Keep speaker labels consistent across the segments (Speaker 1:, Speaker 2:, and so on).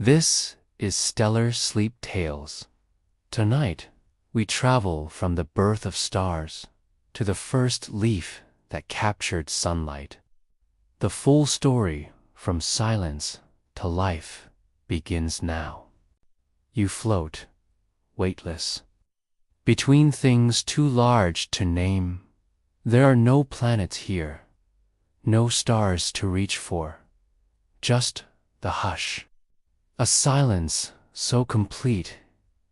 Speaker 1: This is Stellar Sleep Tales. Tonight, we travel from the birth of stars to the first leaf that captured sunlight. The full story from silence to life begins now. You float, weightless, between things too large to name. There are no planets here, no stars to reach for, just the hush. A silence so complete,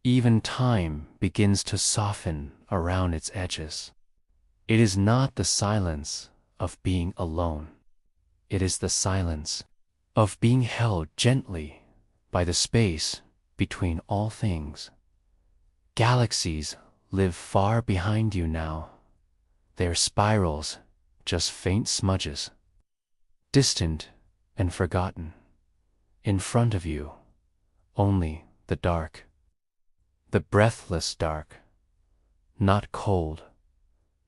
Speaker 1: even time begins to soften around its edges. It is not the silence of being alone. It is the silence of being held gently by the space between all things. Galaxies live far behind you now. Their spirals just faint smudges, distant and forgotten. In front of you, only the dark. The breathless dark. Not cold,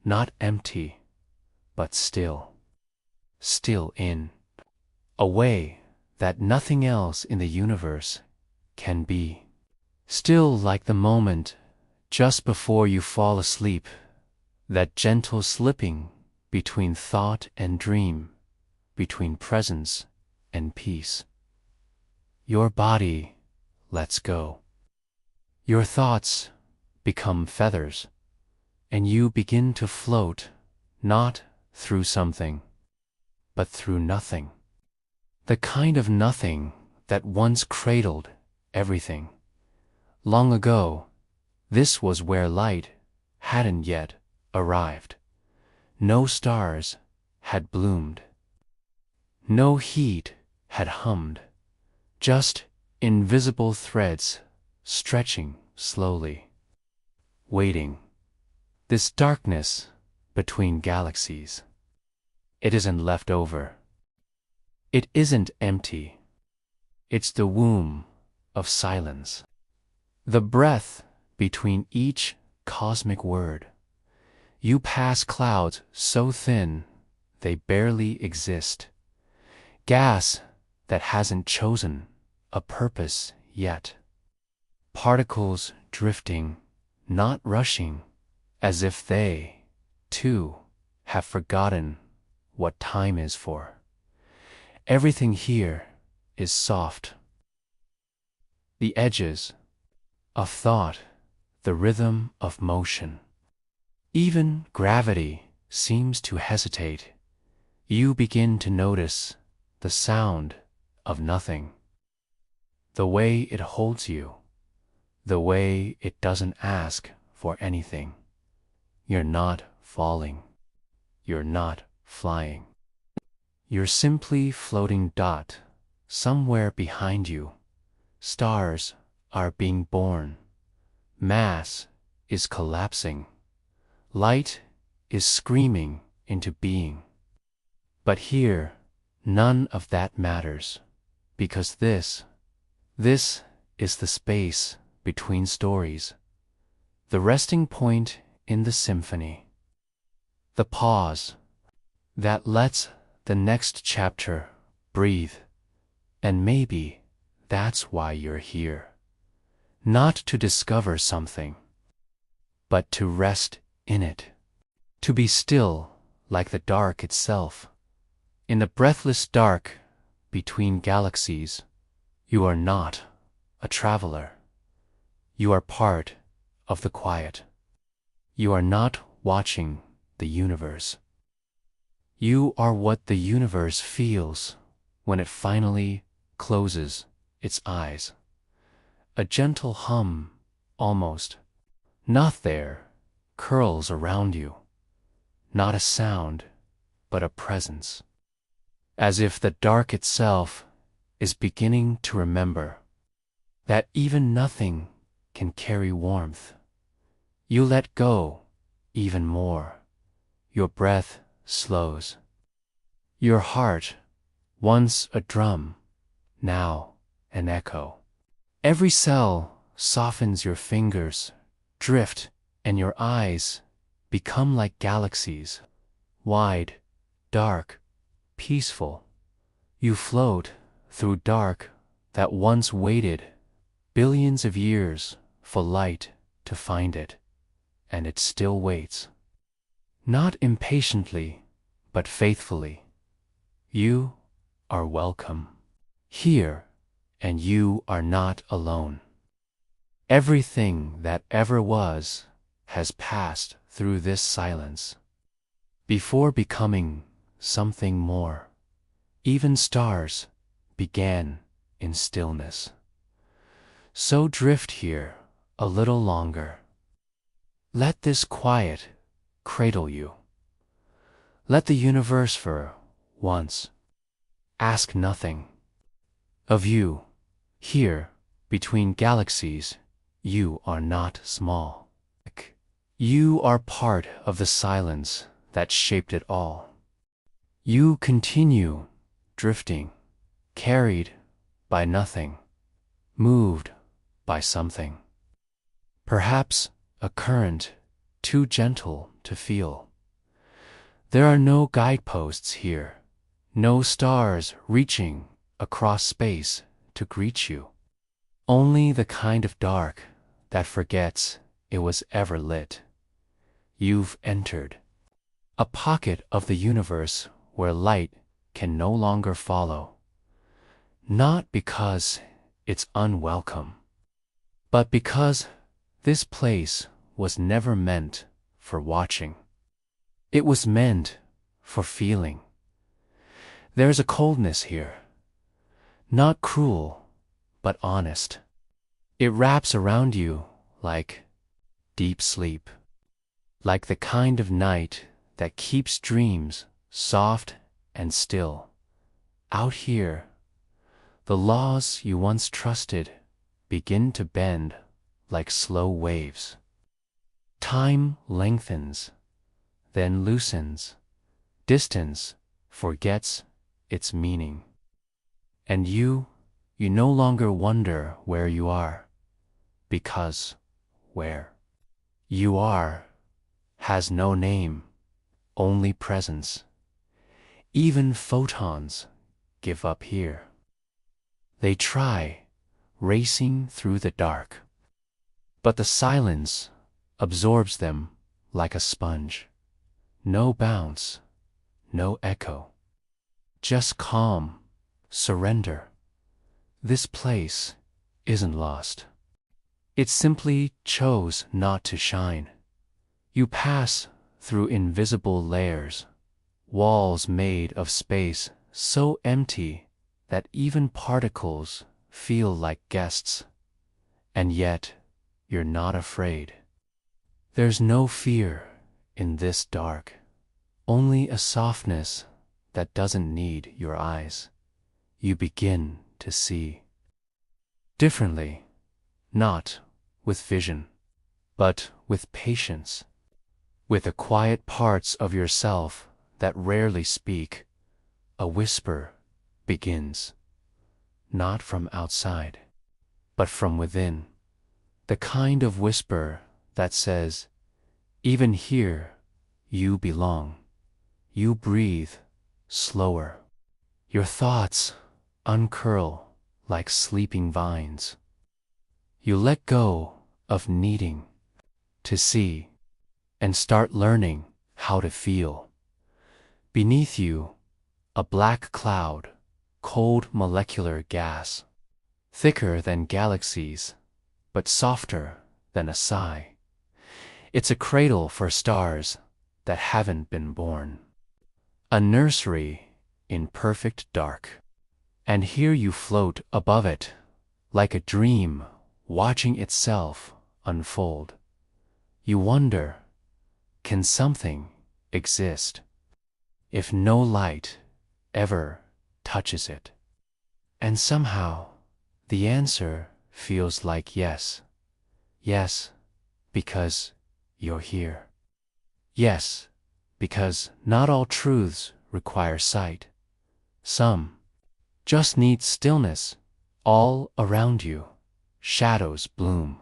Speaker 1: not empty, but still. Still in a way that nothing else in the universe can be. Still like the moment just before you fall asleep, that gentle slipping between thought and dream, between presence and peace. Your body lets go. Your thoughts become feathers, and you begin to float, not through something, but through nothing. The kind of nothing that once cradled everything. Long ago, this was where light hadn't yet arrived. No stars had bloomed. No heat had hummed. Just invisible threads stretching slowly, waiting. This darkness between galaxies. It isn't left over. It isn't empty. It's the womb of silence. The breath between each cosmic word. You pass clouds so thin they barely exist. Gas that hasn't chosen a purpose yet. Particles drifting, not rushing, as if they, too, have forgotten what time is for. Everything here is soft. The edges of thought, the rhythm of motion. Even gravity seems to hesitate. You begin to notice the sound of nothing. The way it holds you. The way it doesn't ask for anything. You're not falling. You're not flying. You're simply floating dot somewhere behind you. Stars are being born. Mass is collapsing. Light is screaming into being. But here, none of that matters, because this is the space between stories, the resting point in the symphony, the pause that lets the next chapter breathe. And maybe that's why you're here. Not to discover something, but to rest in it. To be still like the dark itself. In the breathless dark between galaxies, you are not a traveler. You are part of the quiet. You are not watching the universe. You are what the universe feels when it finally closes its eyes. A gentle hum, almost, not there, curls around you. Not a sound, but a presence. As if the dark itself is beginning to remember that even nothing can carry warmth. You let go even more. Your breath slows. Your heart, once a drum, now an echo. Every cell softens, your fingers drift, and your eyes become like galaxies, wide, dark, peaceful. You float through dark that once waited billions of years for light to find it, and it still waits. Not impatiently, but faithfully. You are welcome here, and you are not alone. Everything that ever was has passed through this silence before becoming something more. Even stars began in stillness. So drift here a little longer. Let this quiet cradle you. Let the universe for once ask nothing of you. Here, between galaxies, you are not small. You are part of the silence that shaped it all. You continue drifting, carried by nothing, moved by something. Perhaps a current too gentle to feel. There are no guideposts here, no stars reaching across space to greet you. Only the kind of dark that forgets it was ever lit. You've entered a pocket of the universe where light can no longer follow. Not because it's unwelcome, but because this place was never meant for watching. It was meant for feeling. There's a coldness here, not cruel, but honest. It wraps around you like deep sleep, like the kind of night that keeps dreams soft and still. Out here, the laws you once trusted begin to bend like slow waves. Time lengthens, then loosens. Distance forgets its meaning. And you no longer wonder where you are, because where you are has no name, only presence. Even photons give up here. They try, racing through the dark, but the silence absorbs them like a sponge. No bounce, no echo, just calm, surrender. This place isn't lost. It simply chose not to shine. You pass through invisible layers, walls made of space so empty that even particles feel like guests. And yet, you're not afraid. There's no fear in this dark, only a softness that doesn't need your eyes. You begin to see differently, not with vision, but with patience, with the quiet parts of yourself that rarely speak. A whisper begins, not from outside, but from within. The kind of whisper that says, even here, you belong. You breathe slower. Your thoughts uncurl like sleeping vines. You let go of needing to see and start learning how to feel. Beneath you, a black cloud, cold molecular gas, thicker than galaxies, but softer than a sigh. It's a cradle for stars that haven't been born. A nursery in perfect dark. And here you float above it, like a dream watching itself unfold. You wonder, can something exist if no light ever touches it? And somehow, the answer feels like yes. Yes, because you're here. Yes, because not all truths require sight. Some just need stillness. All around you, shadows bloom,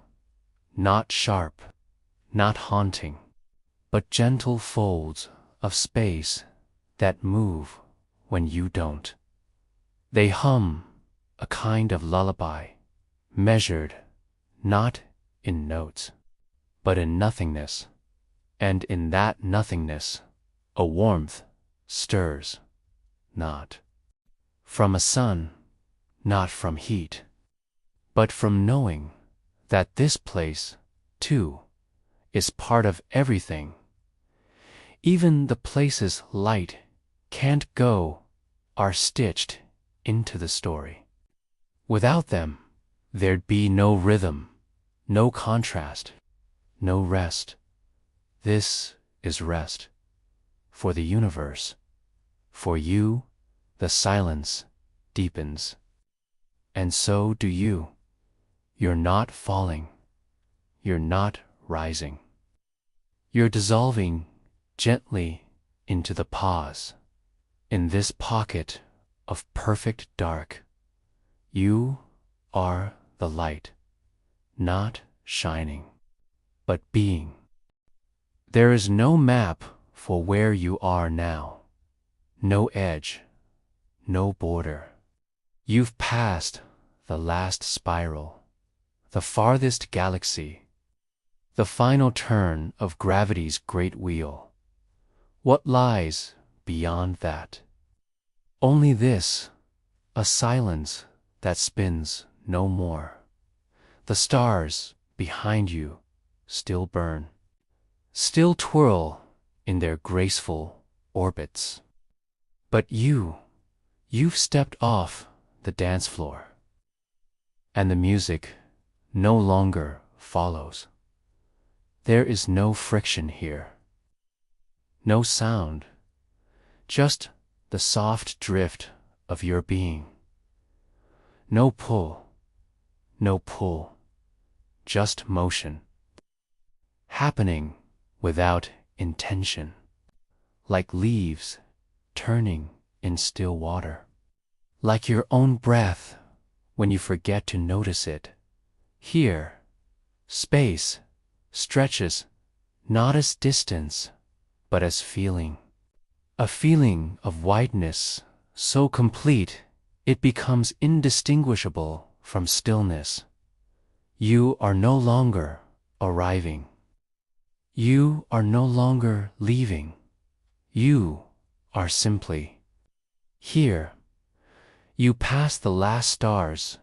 Speaker 1: not sharp, not haunting, but gentle folds of space that move when you don't. They hum a kind of lullaby, measured not in notes, but in nothingness, and in that nothingness a warmth stirs, not from a sun, not from heat, but from knowing that this place, too, is part of everything. Even the places light can't go are stitched into the story. Without them, there'd be no rhythm, no contrast, no rest. This is rest. For the universe, for you, the silence deepens. And so do you. You're not falling. You're not rising. You're dissolving gently into the pause. In this pocket of perfect dark, you are the light, not shining, but being. There is no map for where you are now, no edge, no border. You've passed the last spiral, the farthest galaxy, the final turn of gravity's great wheel. What lies beyond that? Only this, a silence that spins no more. The stars behind you still burn, still twirl in their graceful orbits. But you've stepped off the dance floor, and the music no longer follows. There is no friction here, no sound, just the soft drift of your being. No pull, just motion, happening without intention, like leaves turning in still water, like your own breath when you forget to notice it. Here, space stretches not as distance, but as feeling. A feeling of wideness so complete it becomes indistinguishable from stillness. You are no longer arriving. You are no longer leaving. You are simply here. You pass the last stars,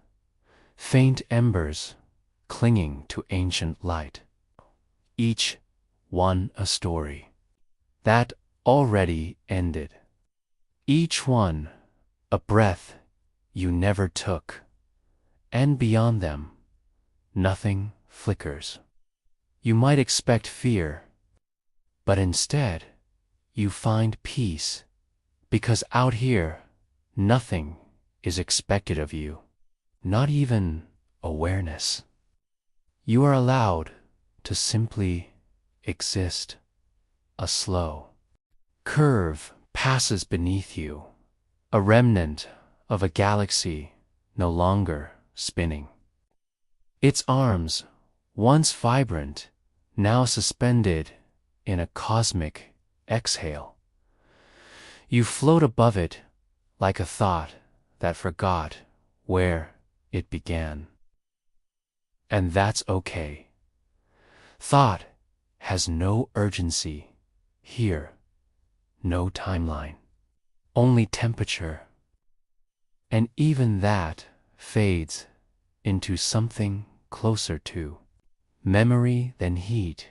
Speaker 1: faint embers clinging to ancient light, each one a story that already ended, each one a breath you never took, and beyond them nothing flickers. You might expect fear, but instead you find peace, because out here nothing is expected of you, not even awareness. You are allowed to simply exist. A slow curve passes beneath you, a remnant of a galaxy no longer spinning. Its arms, once vibrant, now suspended in a cosmic exhale. You float above it like a thought that forgot where it began. And that's okay. Thought has no urgency here, no timeline, only temperature. And even that fades into something closer to memory than heat.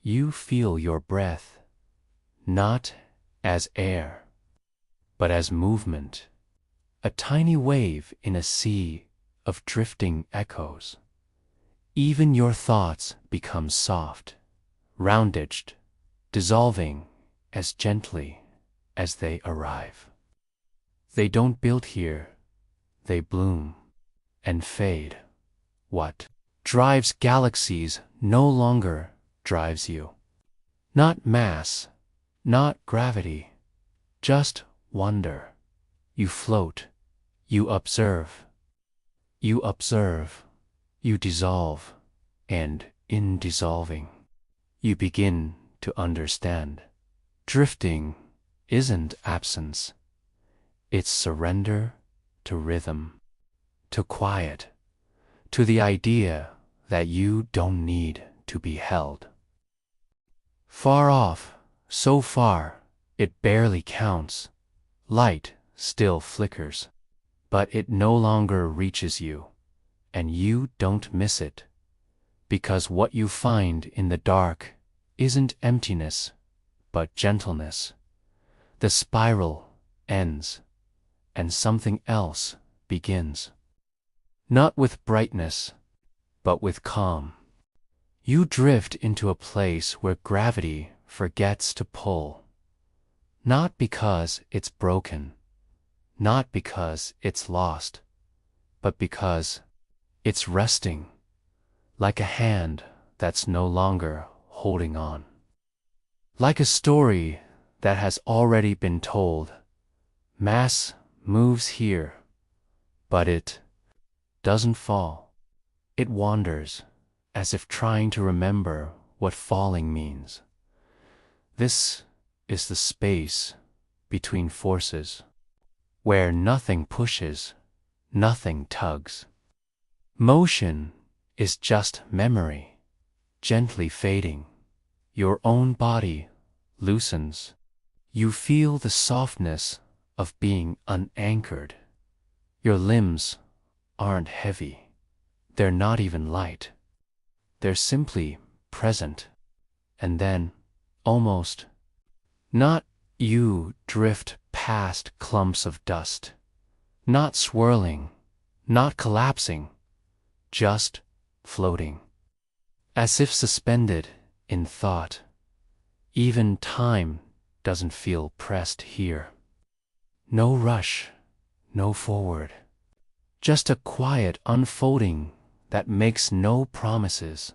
Speaker 1: You feel your breath, not as air, but as movement, a tiny wave in a sea of drifting echoes. Even your thoughts become soft, round-edged, dissolving as gently as they arrive. They don't build here, they bloom and fade. What drives galaxies no longer drives you. Not mass, not gravity, just wonder. You float, you observe, you dissolve, and in dissolving, you begin to understand. Drifting isn't absence, it's surrender to rhythm. to quiet, to the idea that you don't need to be held. Far off, so far, it barely counts. Light still flickers, but it no longer reaches you, and you don't miss it, because what you find in the dark isn't emptiness, but gentleness. The spiral ends, and something else begins. Not with brightness, but with calm. You drift into a place where gravity forgets to pull. Not because it's broken, not because it's lost, but because it's resting, like a hand that's no longer holding on. Like a story that has already been told, mass moves here, but it doesn't fall. It wanders, as if trying to remember what falling means. This is the space between forces, where nothing pushes, nothing tugs. Motion is just memory, gently fading. Your own body loosens. You feel the softness of being unanchored. Your limbs aren't heavy. They're not even light. They're simply present. And then, almost, not you drift past clumps of dust, not swirling, not collapsing, just floating, as if suspended in thought. Even time doesn't feel pressed here. No rush, no forward, just a quiet unfolding that makes no promises.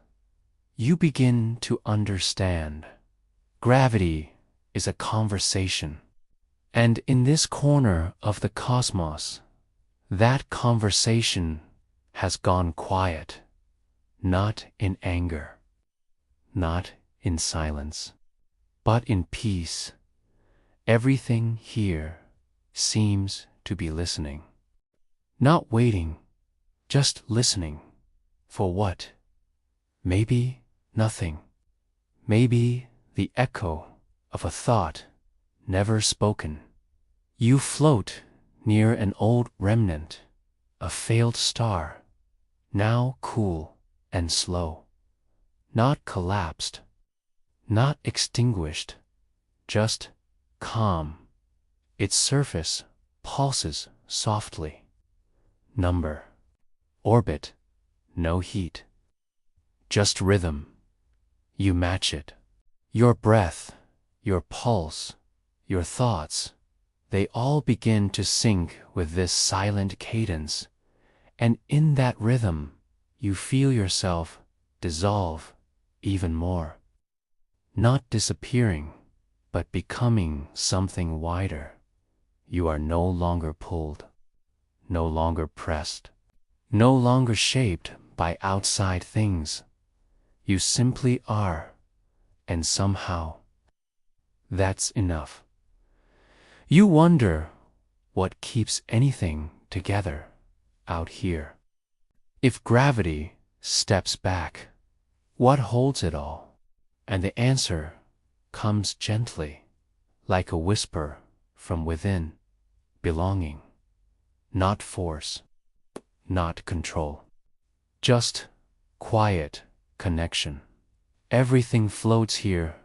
Speaker 1: You begin to understand. Gravity is a conversation. And in this corner of the cosmos, that conversation has gone quiet, not in anger, not in silence, but in peace. Everything here seems to be listening. Not waiting, just listening. For what? Maybe nothing. Maybe the echo of a thought never spoken. You float near an old remnant, a failed star, now cool and slow, not collapsed, not extinguished, just calm. Its surface pulses softly. Number, orbit, no heat, just rhythm. You match it. Your breath, your pulse, your thoughts, they all begin to sync with this silent cadence, and in that rhythm, you feel yourself dissolve even more. Not disappearing, but becoming something wider. You are no longer pulled, no longer pressed, no longer shaped by outside things. You simply are, and somehow, that's enough. You wonder what keeps anything together out here. If gravity steps back, what holds it all? And the answer comes gently, like a whisper from within, belonging, not force, not control, just quiet connection. Everything floats here,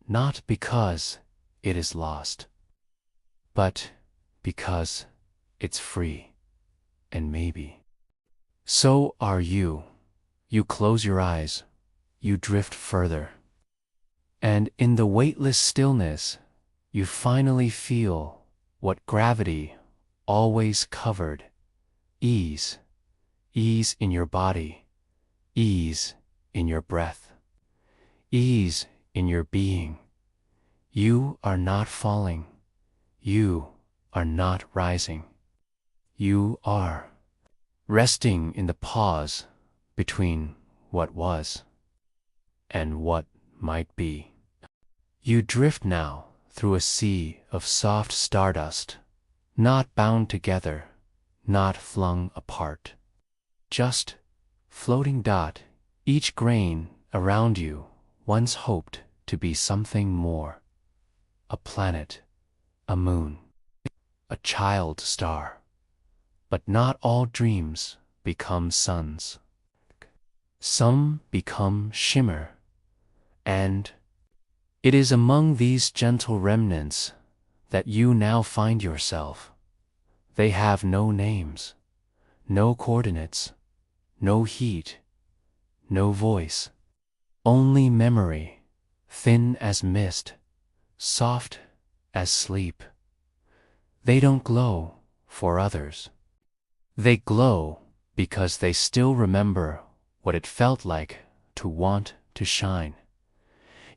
Speaker 1: not because it is lost, but because it's free, and maybe. So are you. You close your eyes, you drift further. And in the weightless stillness, you finally feel what gravity always covered. Ease. Ease in your body. Ease in your breath. Ease in your being. You are not falling. You are not rising. You are resting in the pause between what was and what might be. You drift now through a sea of soft stardust, not bound together, not flung apart. Just floating dot, each grain around you once hoped to be something more. A planet, a moon, a child star. But not all dreams become suns. Some become shimmer, and it is among these gentle remnants that you now find yourself. They have no names, no coordinates, no heat, no voice, only memory, thin as mist, soft as sleep. They don't glow for others. They glow because they still remember what it felt like to want to shine.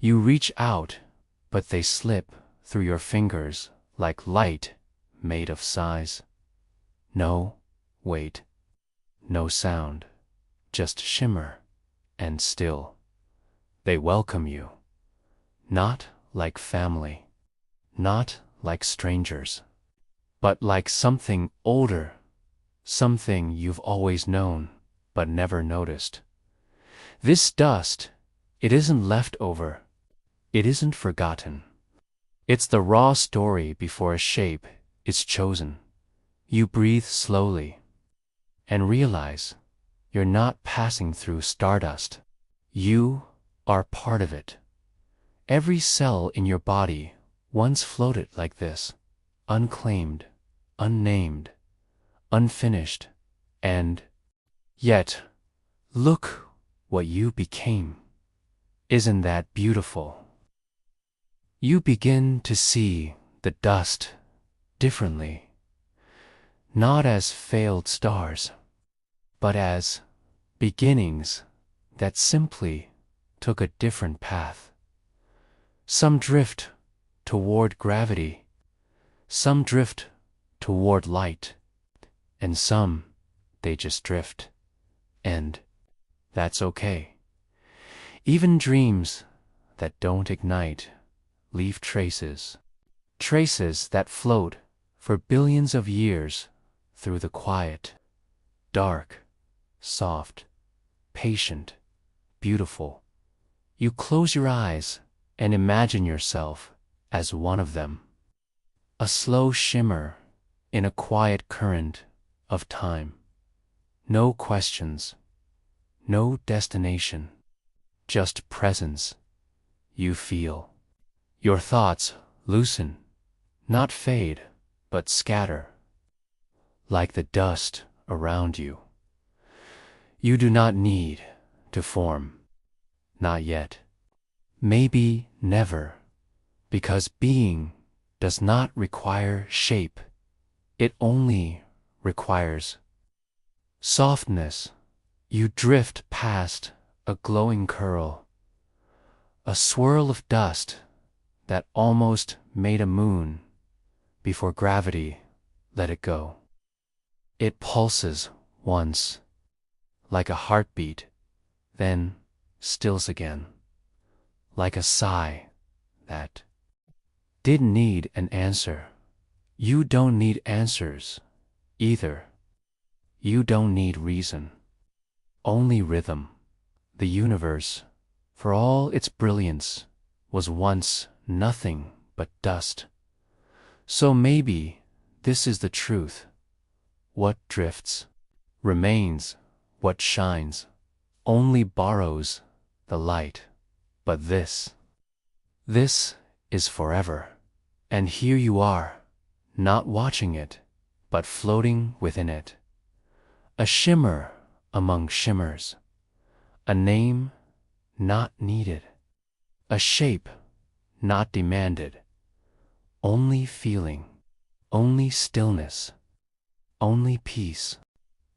Speaker 1: You reach out, but they slip through your fingers like light made of sighs. No weight, no sound, just shimmer and still. They welcome you, not like family, not like strangers, but like something older, something you've always known but never noticed. This dust, it isn't leftover, it isn't forgotten. It's the raw story before a shape is chosen. You breathe slowly and realize you're not passing through stardust. You are part of it. Every cell in your body once floated like this, unclaimed, unnamed, unfinished, and yet, look what you became. Isn't that beautiful? You begin to see the dust differently, not as failed stars, but as beginnings that simply took a different path. Some drift toward gravity, some drift toward light, and some, they just drift. And that's okay. Even dreams that don't ignite leave traces, traces that float for billions of years through the quiet, dark, soft, patient, beautiful. You close your eyes and imagine yourself as one of them. A slow shimmer in a quiet current of time. No questions, no destination, just presence. You feel. Your thoughts loosen, not fade, but scatter, like the dust around you. You do not need to form, not yet. Maybe never, because being does not require shape. It only requires softness. You drift past a glowing curl, a swirl of dust that almost made a moon before gravity let it go. It pulses once, like a heartbeat, then stills again, like a sigh that didn't need an answer. You don't need answers either. You don't need reason, only rhythm. The universe, for all its brilliance, was once nothing but dust. So maybe this is the truth. What drifts remains, what shines only borrows the light. But this is forever. And here you are, not watching it, but floating within it. A shimmer among shimmers, a name not needed, a shape not demanded, only feeling, only stillness, only peace.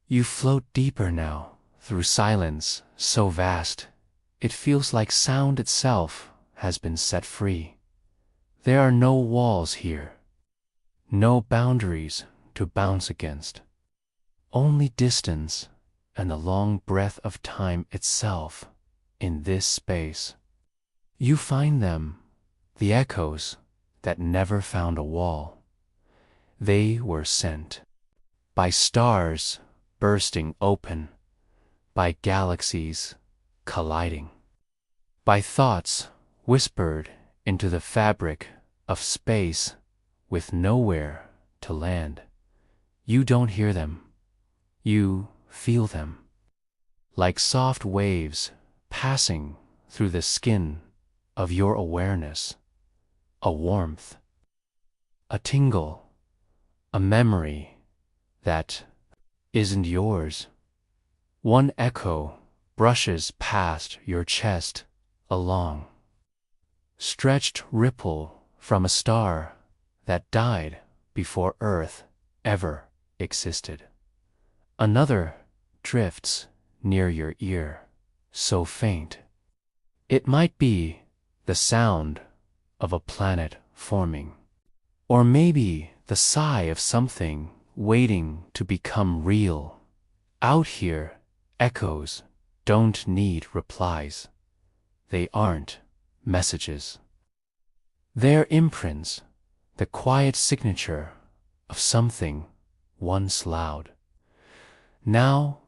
Speaker 1: You float deeper now through silence so vast, it feels like sound itself has been set free. There are no walls here, no boundaries to bounce against, only distance and the long breath of time itself in this space. You find them, the echoes that never found a wall. They were sent. by stars bursting open, by galaxies colliding, by thoughts whispered into the fabric of space with nowhere to land. You don't hear them, you feel them, like soft waves passing through the skin of your awareness, a warmth, a tingle, a memory that isn't yours. One echo brushes past your chest, a long, stretched ripple from a star that died before Earth ever existed. Another drifts near your ear, so faint. It might be the sound of a planet forming, or maybe the sigh of something waiting to become real. Out here, echoes don't need replies. They aren't messages. They're imprints, the quiet signature of something once loud, now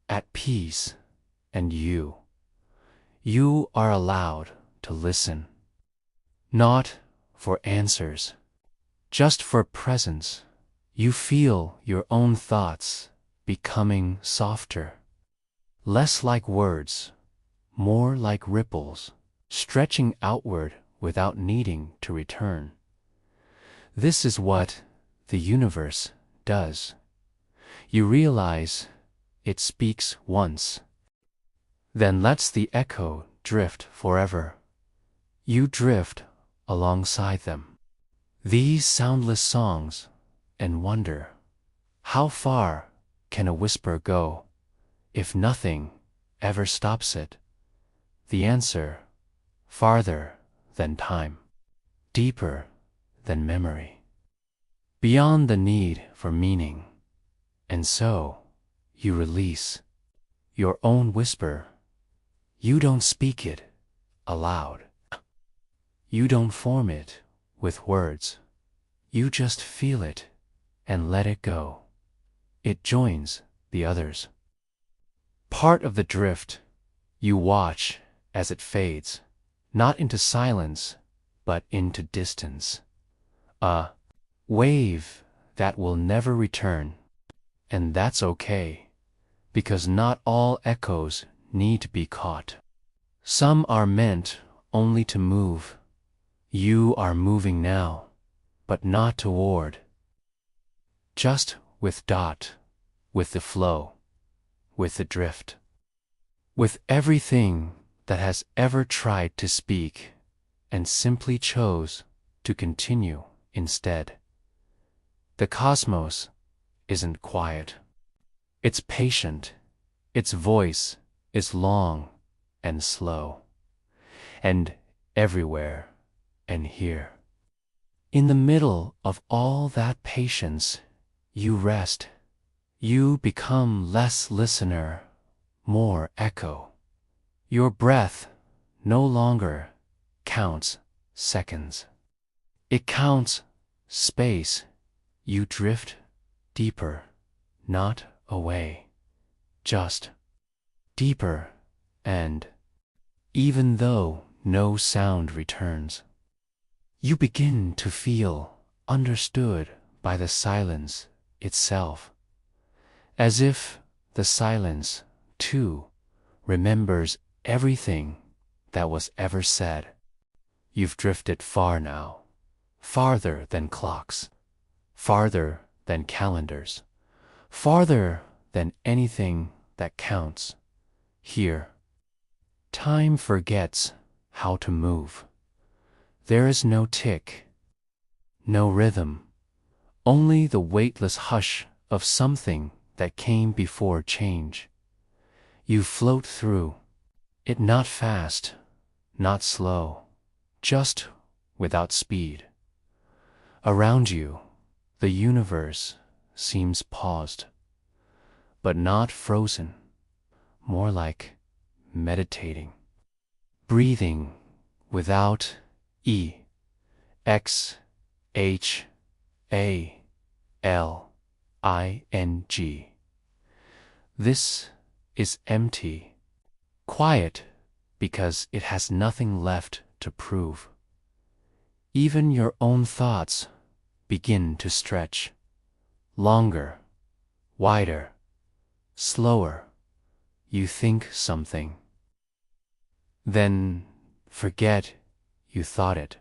Speaker 1: at peace. And you are allowed to listen, not for answers, just for presence. You feel your own thoughts becoming softer, less like words, more like ripples, stretching outward without needing to return. This is what the universe does. You realize it speaks once, then lets the echo drift forever. You drift alongside them, these soundless songs, and wonder, how far can a whisper go if nothing ever stops it? The answer, farther than time, deeper than memory, beyond the need for meaning. And so, you release your own whisper. You don't speak it aloud. You don't form it with words. You just feel it and let it go. It joins the others. Part of the drift, you watch as it fades, not into silence, but into distance. A wave that will never return. And that's okay, because not all echoes need to be caught. Some are meant only to move. You are moving now, but not toward. Just with the flow, with the drift, with everything that has ever tried to speak and simply chose to continue instead. The cosmos isn't quiet. It's patient. Its voice is long and slow, and everywhere and here. In the middle of all that patience, you rest. You become less listener, more echo. Your breath no longer counts seconds. It counts space. You drift deeper, not away, just deeper, and even though no sound returns, you begin to feel understood by the silence itself, as if the silence, too, remembers everything that was ever said. You've drifted far now, farther than clocks, farther than calendars, farther than anything that counts. Here, time forgets how to move. There is no tick, no rhythm, only the weightless hush of something that came before change. You float through it, not fast, not slow, just without speed. Around you, the universe seems paused, but not frozen, more like meditating, breathing without exhalation, ing. This is empty. Quiet because it has nothing left to prove. Even your own thoughts begin to stretch. Longer, wider, slower. You think something. Then forget you thought it.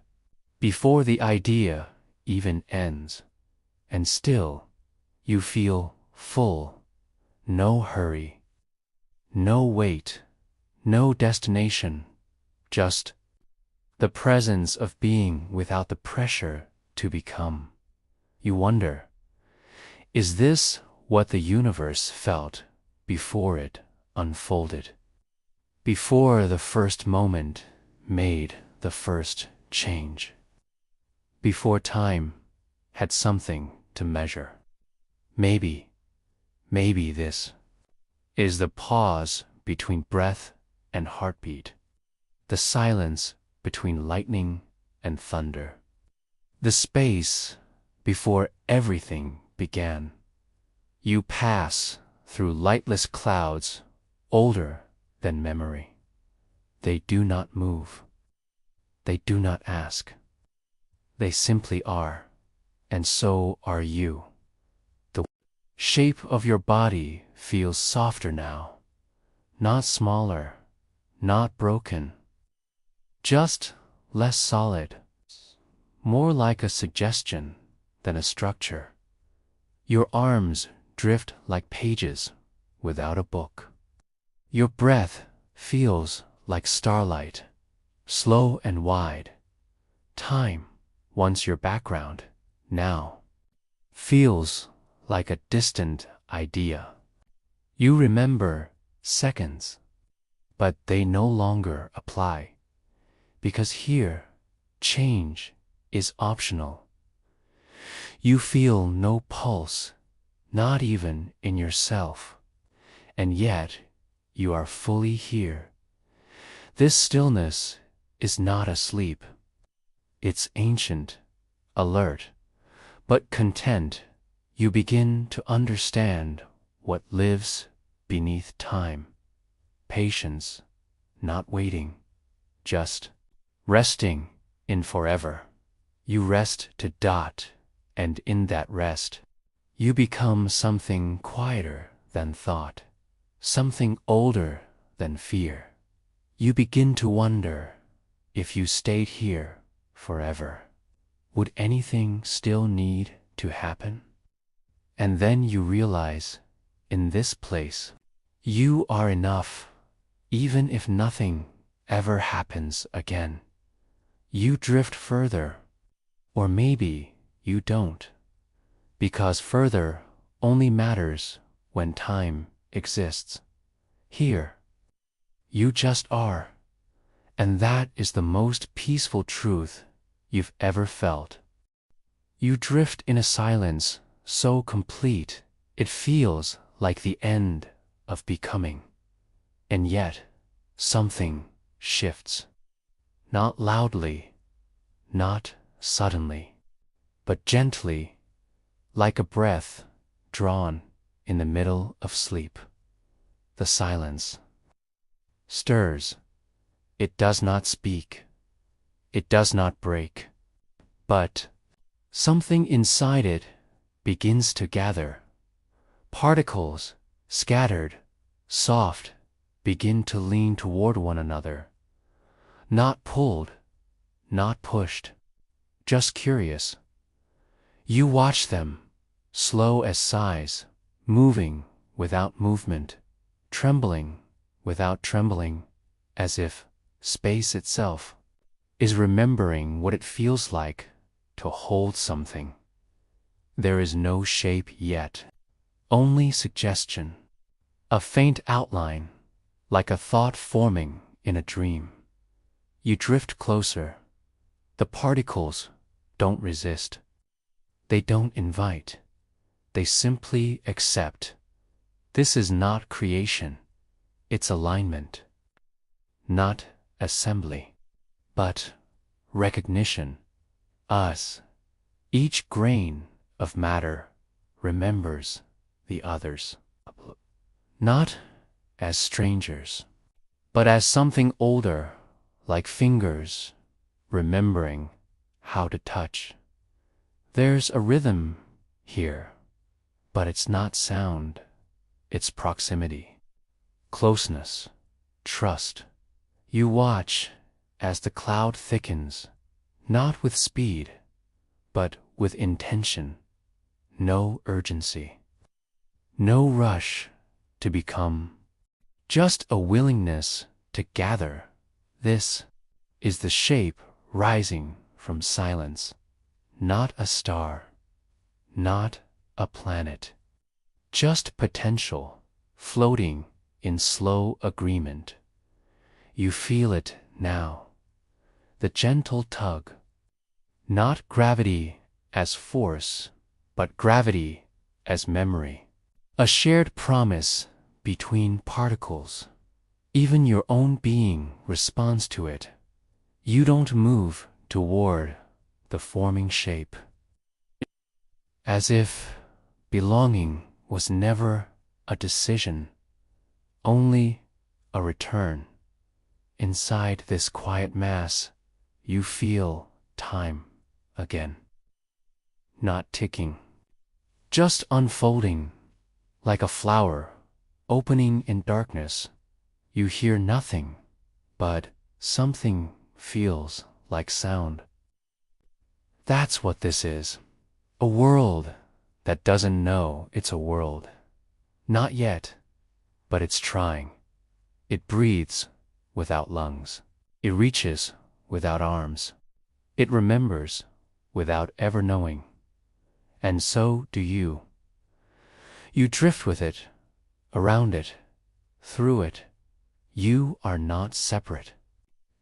Speaker 1: Before the idea even ends. And still you feel full. No hurry. No wait. No destination. Just the presence of being without the pressure to become. You wonder, is this what the universe felt before it unfolded? Before the first moment made the first change? Before time had something to measure? Maybe this is the pause between breath and heartbeat, the silence between lightning and thunder, the space before everything began. You pass through lightless clouds older than memory. They do not move. They do not ask. They simply are, and so are you. The shape of your body feels softer now, not smaller, not broken, just less solid, more like a suggestion than a structure. Your arms drift like pages without a book. Your breath feels like starlight, slow and wide. Time, once your background, now feels like a distant idea. You remember seconds, but they no longer apply, because here change is optional. You feel no pulse, not even in yourself, and yet you are fully here. This stillness is not asleep. It's ancient, alert, but content. You begin to understand what lives beneath time. Patience, not waiting, just resting in forever. You rest to dot, and in that rest, you become something quieter than thought, something older than fear. You begin to wonder, if you stayed here forever, would anything still need to happen? And then you realize, in this place, you are enough, even if nothing ever happens again. You drift further, or maybe you don't, because further only matters when time exists. Here, you just are, and that is the most peaceful truth you've ever felt. You drift in a silence so complete it feels like the end of becoming, and yet something shifts. Not loudly, not suddenly, but gently, like a breath drawn in the middle of sleep. The silence stirs. It does not speak. It does not break. But something inside it begins to gather. Particles, scattered, soft, begin to lean toward one another. Not pulled, not pushed, just curious. You watch them, slow as sighs, moving without movement, trembling without trembling, as if space itself is remembering what it feels like to hold something. There is no shape yet, only suggestion, a faint outline, like a thought forming in a dream. You drift closer. The particles don't resist. They don't invite. They simply accept. This is not creation. It's alignment. Not assembly, but recognition. Us, each grain of matter, remembers the others, not as strangers, but as something older, like fingers remembering how to touch. There's a rhythm here, but it's not sound, it's proximity, closeness, trust. You watch as the cloud thickens, not with speed, but with intention. No urgency, no rush to become, just a willingness to gather. This is the shape rising from silence, not a star, not a planet, just potential floating in slow agreement. You feel it now, the gentle tug, not gravity as force, but gravity as memory, a shared promise between particles. Even your own being responds to it. You don't move toward the forming shape, as if belonging was never a decision, only a return. Inside this quiet mass, you feel time again, not ticking, just unfolding like a flower opening in darkness. You hear nothing, but something feels like sound. That's what this is, a world that doesn't know it's a world. Not yet, but it's trying. It breathes without lungs. It reaches without arms. It remembers without ever knowing. And so do you. You drift with it, around it, through it. You are not separate.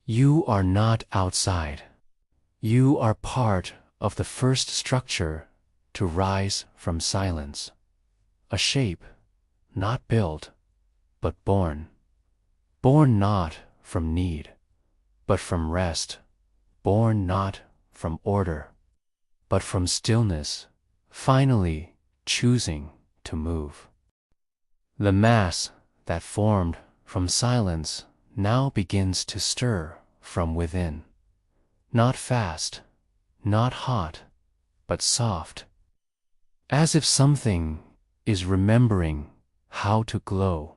Speaker 1: You are not outside. You are part of the first structure to rise from silence. A shape, not built, but born. Born not from need, but from rest. Born not from order, but from stillness, finally choosing to move. The mass that formed from silence now begins to stir from within. Not fast, not hot, but soft, as if something is remembering how to glow.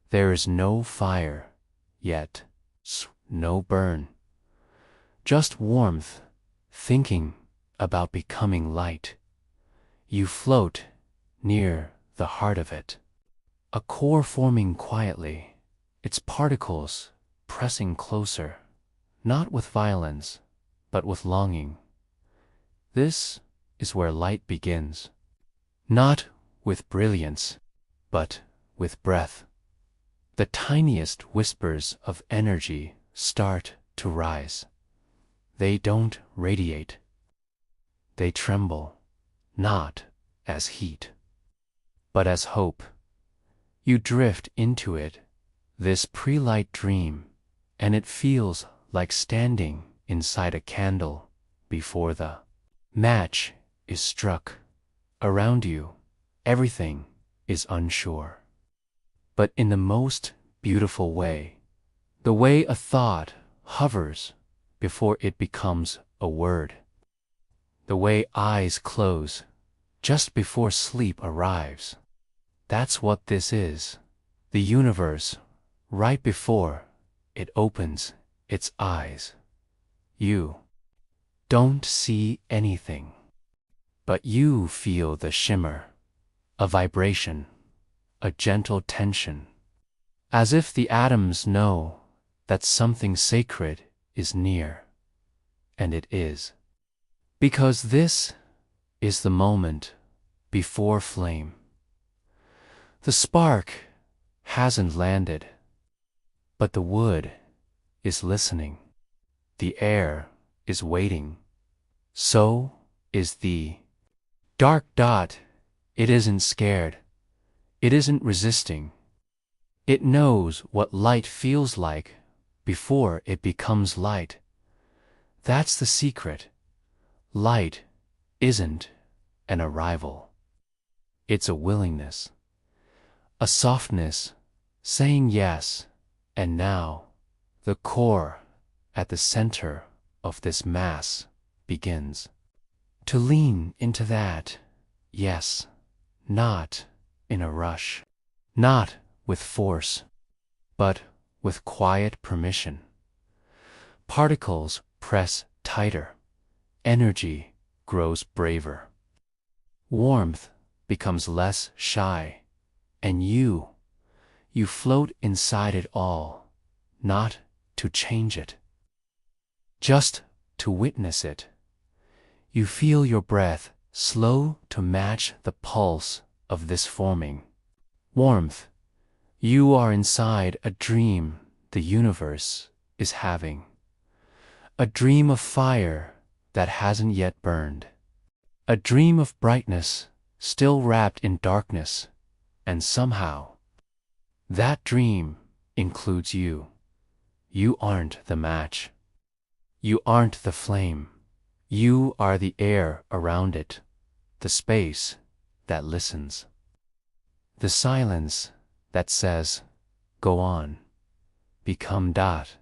Speaker 1: There is no fire, yet no burn, just warmth, thinking about becoming light. You float near the heart of it, a core forming quietly, its particles pressing closer, not with violence, but with longing. This is where light begins, not with brilliance, but with breath. The tiniest whispers of energy start to rise. They don't radiate. They tremble, not as heat, but as hope. You drift into it, this pre-light dream, and it feels like standing inside a candle before the match is struck. Around you, everything is unsure. But in the most beautiful way, the way a thought hovers before it becomes a word, the way eyes close just before sleep arrives. That's what this is, the universe, right before it opens its eyes. You don't see anything, but you feel the shimmer, a vibration, a gentle tension, as if the atoms know that something sacred is near, and it is. Because this is the moment before flame. The spark hasn't landed, but the wood is listening. The air is waiting. So is the dark dot. It isn't scared. It isn't resisting. It knows what light feels like before it becomes light. That's the secret. Light isn't an arrival. It's a willingness, a softness, saying yes, and now, the core, at the center of this mass, begins to lean into that, yes, not in a rush, not with force, but with quiet permission. Particles press tighter, energy grows braver. Warmth becomes less shy, and you float inside it all, not to change it, just to witness it. You feel your breath slow to match the pulse of this forming warmth. You are inside a dream the universe is having, a dream of fire that hasn't yet burned, a dream of brightness still wrapped in darkness, and somehow, that dream includes you. You aren't the match. You aren't the flame. You are the air around it, the space that listens, the silence that says, go on, become dot.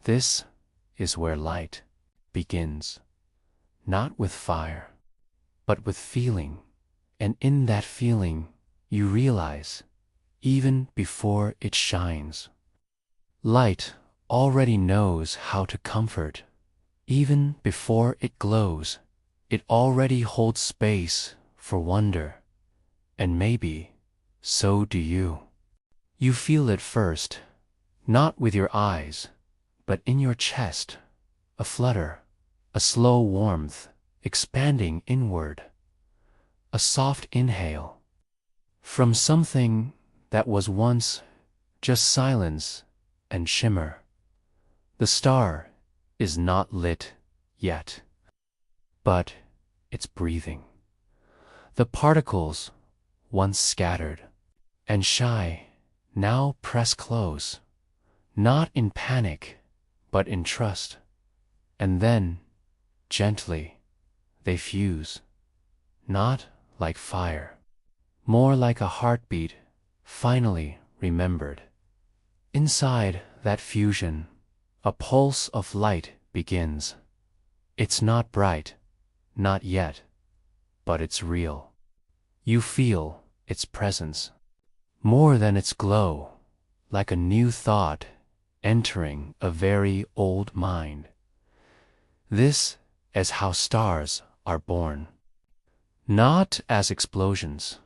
Speaker 1: This is where light begins, not with fire, but with feeling, and in that feeling you realize, even before it shines, light already knows how to comfort. Even before it glows, it already holds space for wonder, and maybe so do you. You feel it first, not with your eyes, but in your chest, a flutter, a slow warmth expanding inward, a soft inhale from something that was once just silence and shimmer. The star is not lit yet, but it's breathing. The particles, once scattered and shy, now press close, not in panic, but in trust. And then, gently, they fuse, not like fire, more like a heartbeat finally remembered. Inside that fusion, a pulse of light begins. It's not bright, not yet, but it's real. You feel its presence, more than its glow, like a new thought entering a very old mind. This is how stars are born, not as explosions,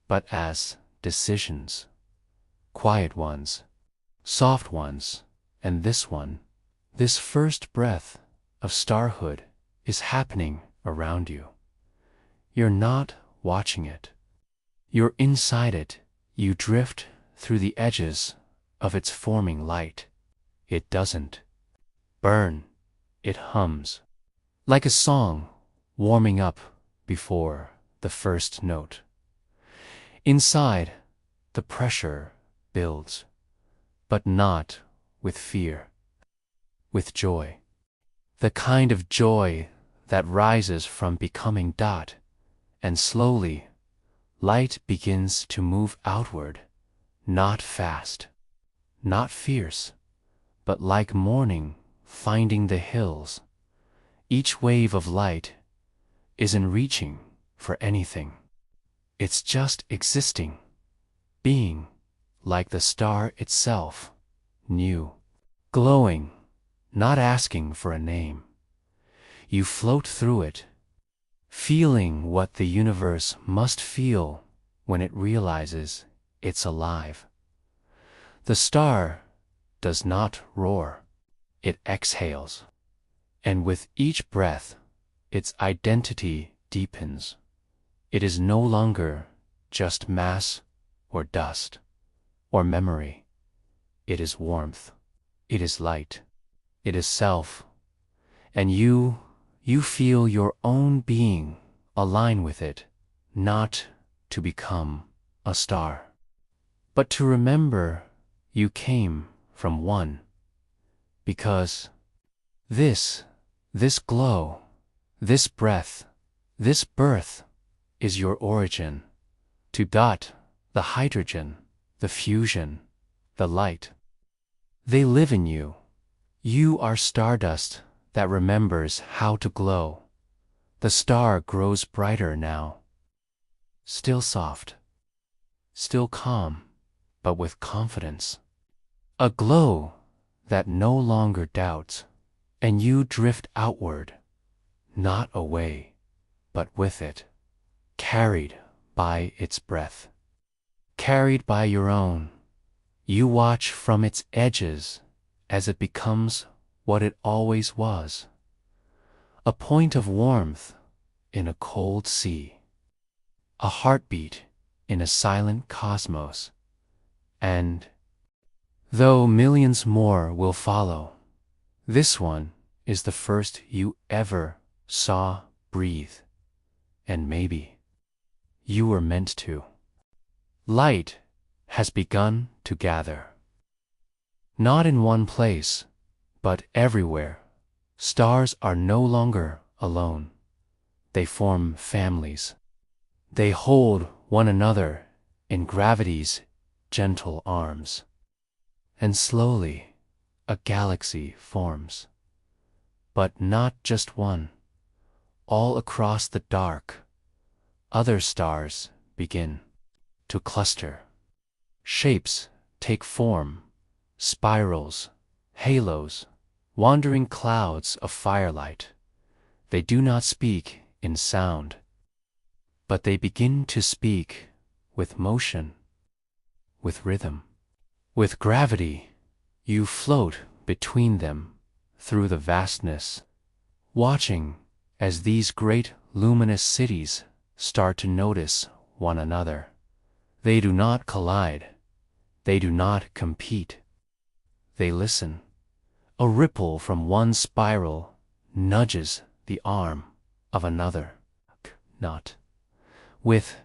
Speaker 1: but as decisions, quiet ones, soft ones, and this one, this first breath of starhood is happening around you. You're not watching it. You're inside it. You drift through the edges of its forming light. It doesn't burn. It hums, like a song warming up before the first note. Inside, the pressure builds, but not with fear, with joy. The kind of joy that rises from becoming dot, and slowly, light begins to move outward, not fast, not fierce, but like morning finding the hills. Each wave of light isn't reaching for anything. It's just existing, being like the star itself, new, glowing, not asking for a name. You float through it, feeling what the universe must feel when it realizes it's alive. The star does not roar, it exhales, and with each breath, its identity deepens. It is no longer just mass or dust or memory. It is warmth. It is light. It is self. And you feel your own being align with it, not to become a star, but to remember you came from one. Because this glow, this breath, this birth is your origin, to dot, the hydrogen, the fusion, the light. They live in you. You are stardust that remembers how to glow. The star grows brighter now. Still soft, still calm, but with confidence. A glow that no longer doubts, and you drift outward, not away, but with it, carried by its breath. Carried by your own, you watch from its edges as it becomes what it always was. A point of warmth in a cold sea. A heartbeat in a silent cosmos. And, though millions more will follow, this one is the first you ever saw breathe. And maybe you were meant to. Light has begun to gather. Not in one place, but everywhere. Stars are no longer alone. They form families. They hold one another in gravity's gentle arms. And slowly, a galaxy forms. But not just one. All across the dark, other stars begin to cluster. Shapes take form, spirals, halos, wandering clouds of firelight. They do not speak in sound, but they begin to speak with motion, with rhythm, with gravity. You float between them through the vastness, watching as these great luminous cities start to notice one another. They do not collide. They do not compete. They listen. A ripple from one spiral nudges the arm of another. Not with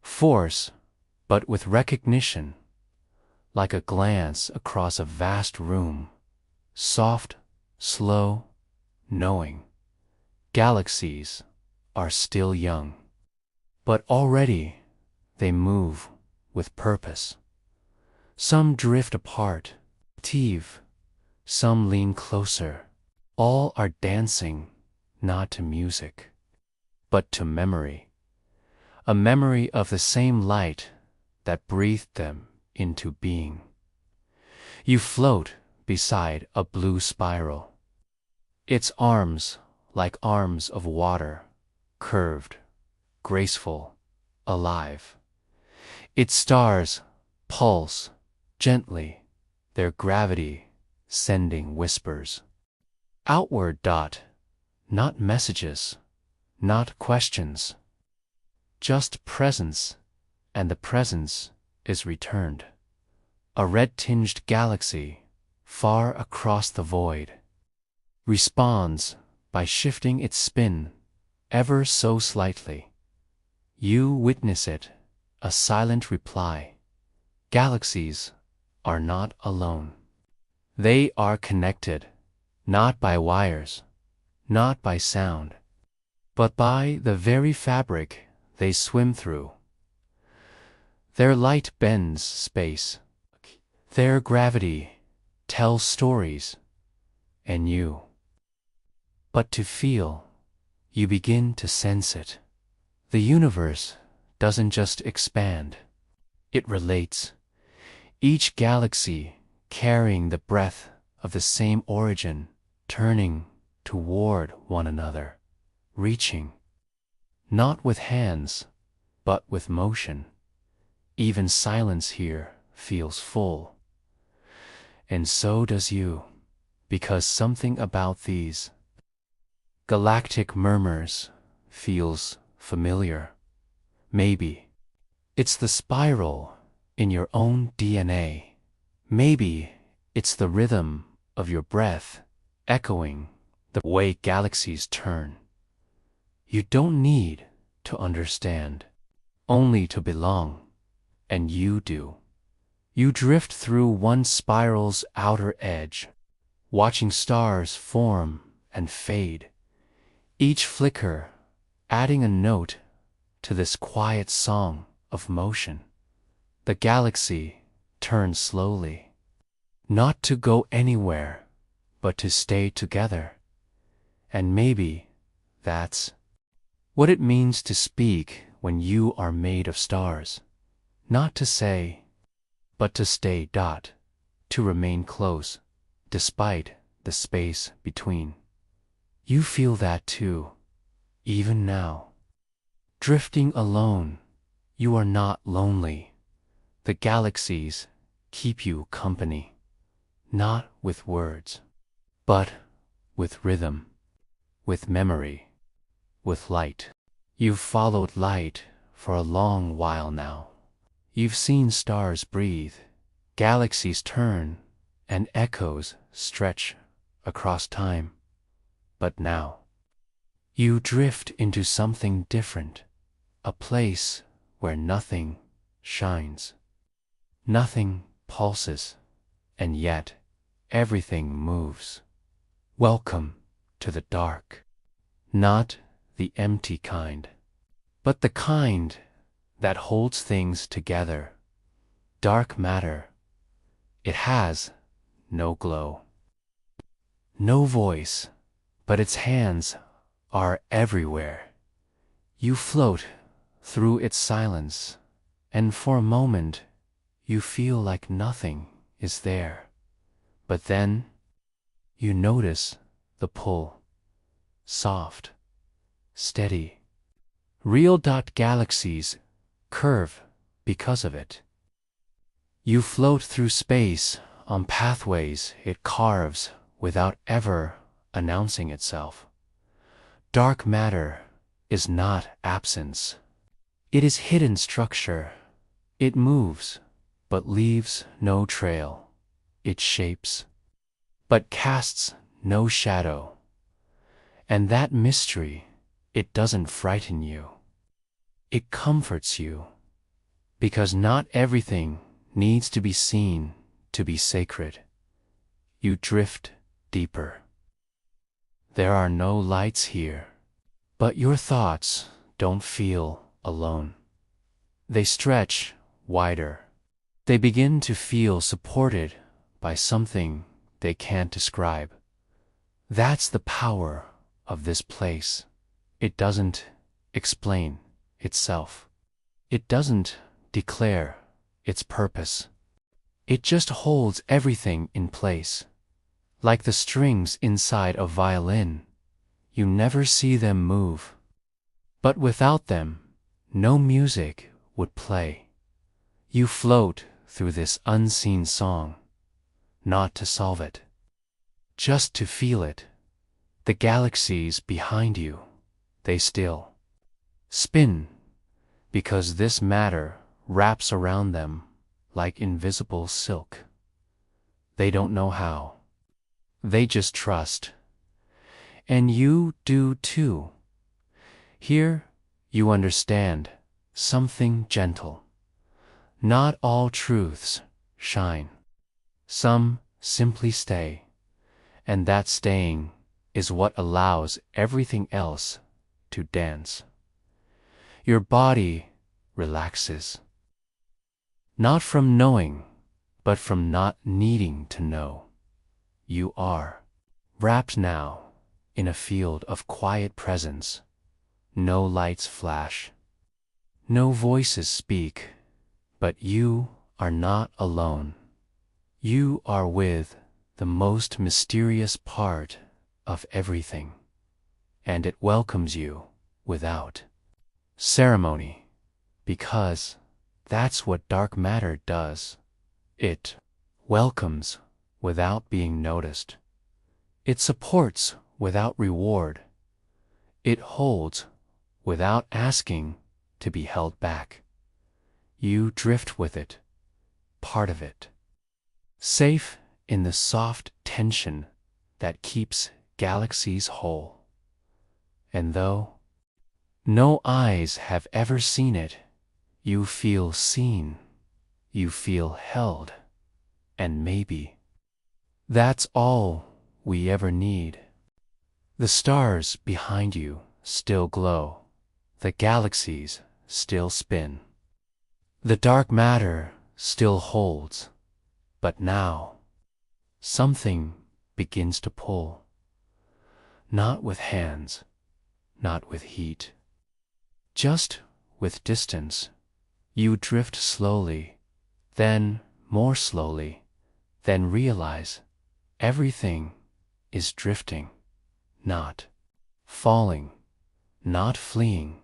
Speaker 1: force, but with recognition, like a glance across a vast room, soft, slow, knowing. Galaxies are still young, but already they move with purpose. Some drift apart, some lean closer. All are dancing, not to music, but to memory. A memory of the same light that breathed them into being. You float beside a blue spiral. Its arms like arms of water, curved, graceful, alive. Its stars pulse gently, their gravity sending whispers. Outward, not messages, not questions, just presence, and the presence is returned. A red-tinged galaxy, far across the void, responds by shifting its spin ever so slightly. You witness it, a silent reply. Galaxies are not alone. They are connected, not by wires, not by sound, but by the very fabric they swim through. Their light bends space. Their gravity tells stories, and you. But to feel, you begin to sense it. The universe doesn't just expand, it relates. Each galaxy carrying the breath of the same origin, turning toward one another, reaching, not with hands, but with motion. Even silence here feels full. And so does you, because something about these galactic murmurs feels familiar. Maybe it's the spiral in your own DNA. Maybe it's the rhythm of your breath echoing the way galaxies turn. You don't need to understand, only to belong, and you do. You drift through one spiral's outer edge, watching stars form and fade, each flicker adding a note to this quiet song of motion. The galaxy turns slowly, not to go anywhere, but to stay together. And maybe that's what it means to speak when you are made of stars. Not to say, but to stay. To remain close, despite the space between. You feel that too, even now. Drifting alone, you are not lonely. The galaxies keep you company, not with words, but with rhythm, with memory, with light. You've followed light for a long while now. You've seen stars breathe, galaxies turn, and echoes stretch across time. But now, you drift into something different, a place where nothing shines, nothing pulses, and yet everything moves. Welcome to the dark. Not the empty kind, but the kind that holds things together. Dark matter. It has no glow, no voice, but its hands are everywhere. You float through its silence, and for a moment you feel like nothing is there. But then you notice the pull, soft, steady. Real. Galaxies curve because of it. You float through space on pathways it carves without ever announcing itself. Dark matter is not absence. It is hidden structure. It moves, but leaves no trail. It shapes, but casts no shadow. And that mystery, it doesn't frighten you. It comforts you, because not everything needs to be seen to be sacred. You drift deeper. There are no lights here, but your thoughts don't feel alone. They stretch wider. They begin to feel supported by something they can't describe. That's the power of this place. It doesn't explain itself. It doesn't declare its purpose. It just holds everything in place. Like the strings inside a violin, you never see them move. But without them, no music would play. You float through this unseen song, not to solve it, just to feel it. The galaxies behind you, they still spin, because this matter wraps around them like invisible silk. They don't know how. They just trust. And you do too. Here you understand something gentle. Not all truths shine. Some simply stay. And that staying is what allows everything else to dance. Your body relaxes. Not from knowing, but from not needing to know. You are wrapped now in a field of quiet presence. No lights flash. No voices speak, but you are not alone. You are with the most mysterious part of everything, and it welcomes you without ceremony, because that's what dark matter does. It welcomes without being noticed. It supports without reward. It holds without asking to be held back. You drift with it, part of it, safe in the soft tension that keeps galaxies whole. And though no eyes have ever seen it, you feel seen, you feel held, and maybe that's all we ever need. The stars behind you still glow, the galaxies still spin, The dark matter still holds, but now something begins to pull. Not with hands, not with heat, just with distance. You drift slowly, then more slowly, then realize everything is drifting, not falling, not fleeing,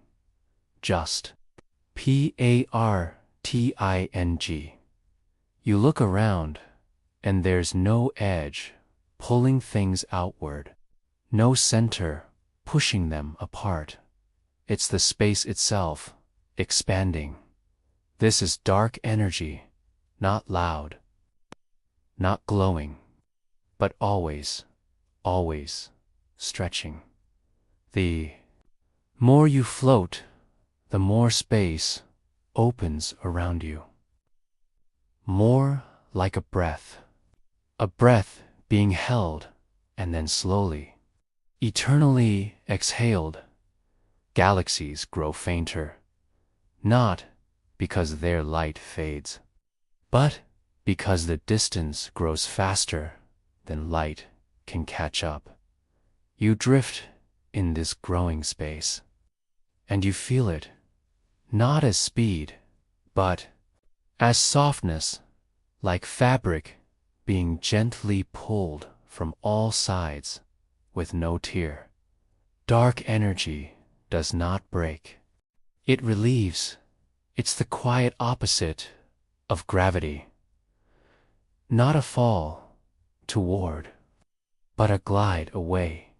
Speaker 1: just parting. You look around, and there's no edge pulling things outward, no center pushing them apart. It's the space itself expanding. This is dark energy, not loud, not glowing, but always, always stretching. The more you float, the more space opens around you. More like a breath being held and then slowly, eternally exhaled. Galaxies grow fainter, not because their light fades, but because the distance grows faster than light can catch up. You drift in this growing space, and you feel it, not as speed, but as softness, like fabric being gently pulled from all sides with no tear. Dark energy does not break. It relieves. It's the quiet opposite of gravity. Not a fall toward, but a glide away.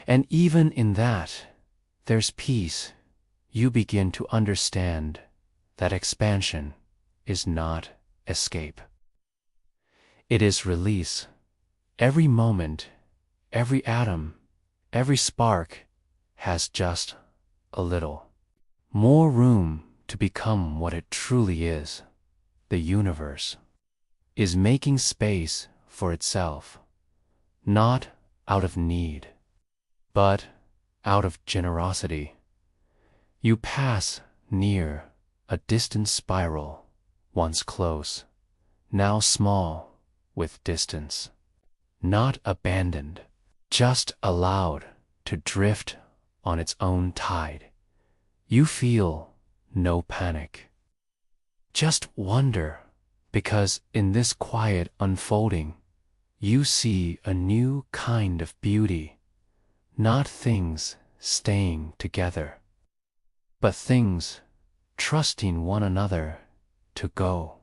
Speaker 1: And even in that, there's peace. You begin to understand that expansion is not escape. It is release. Every moment, every atom, every spark has just a little more room to become what it truly is. The universe is making space for itself, not out of need, but out of generosity. You pass near a distant spiral, once close, now small with distance. Not abandoned, just allowed to drift on its own tide. You feel no panic, just wonder, because in this quiet unfolding, you see a new kind of beauty, not things staying together, but things trusting one another to go.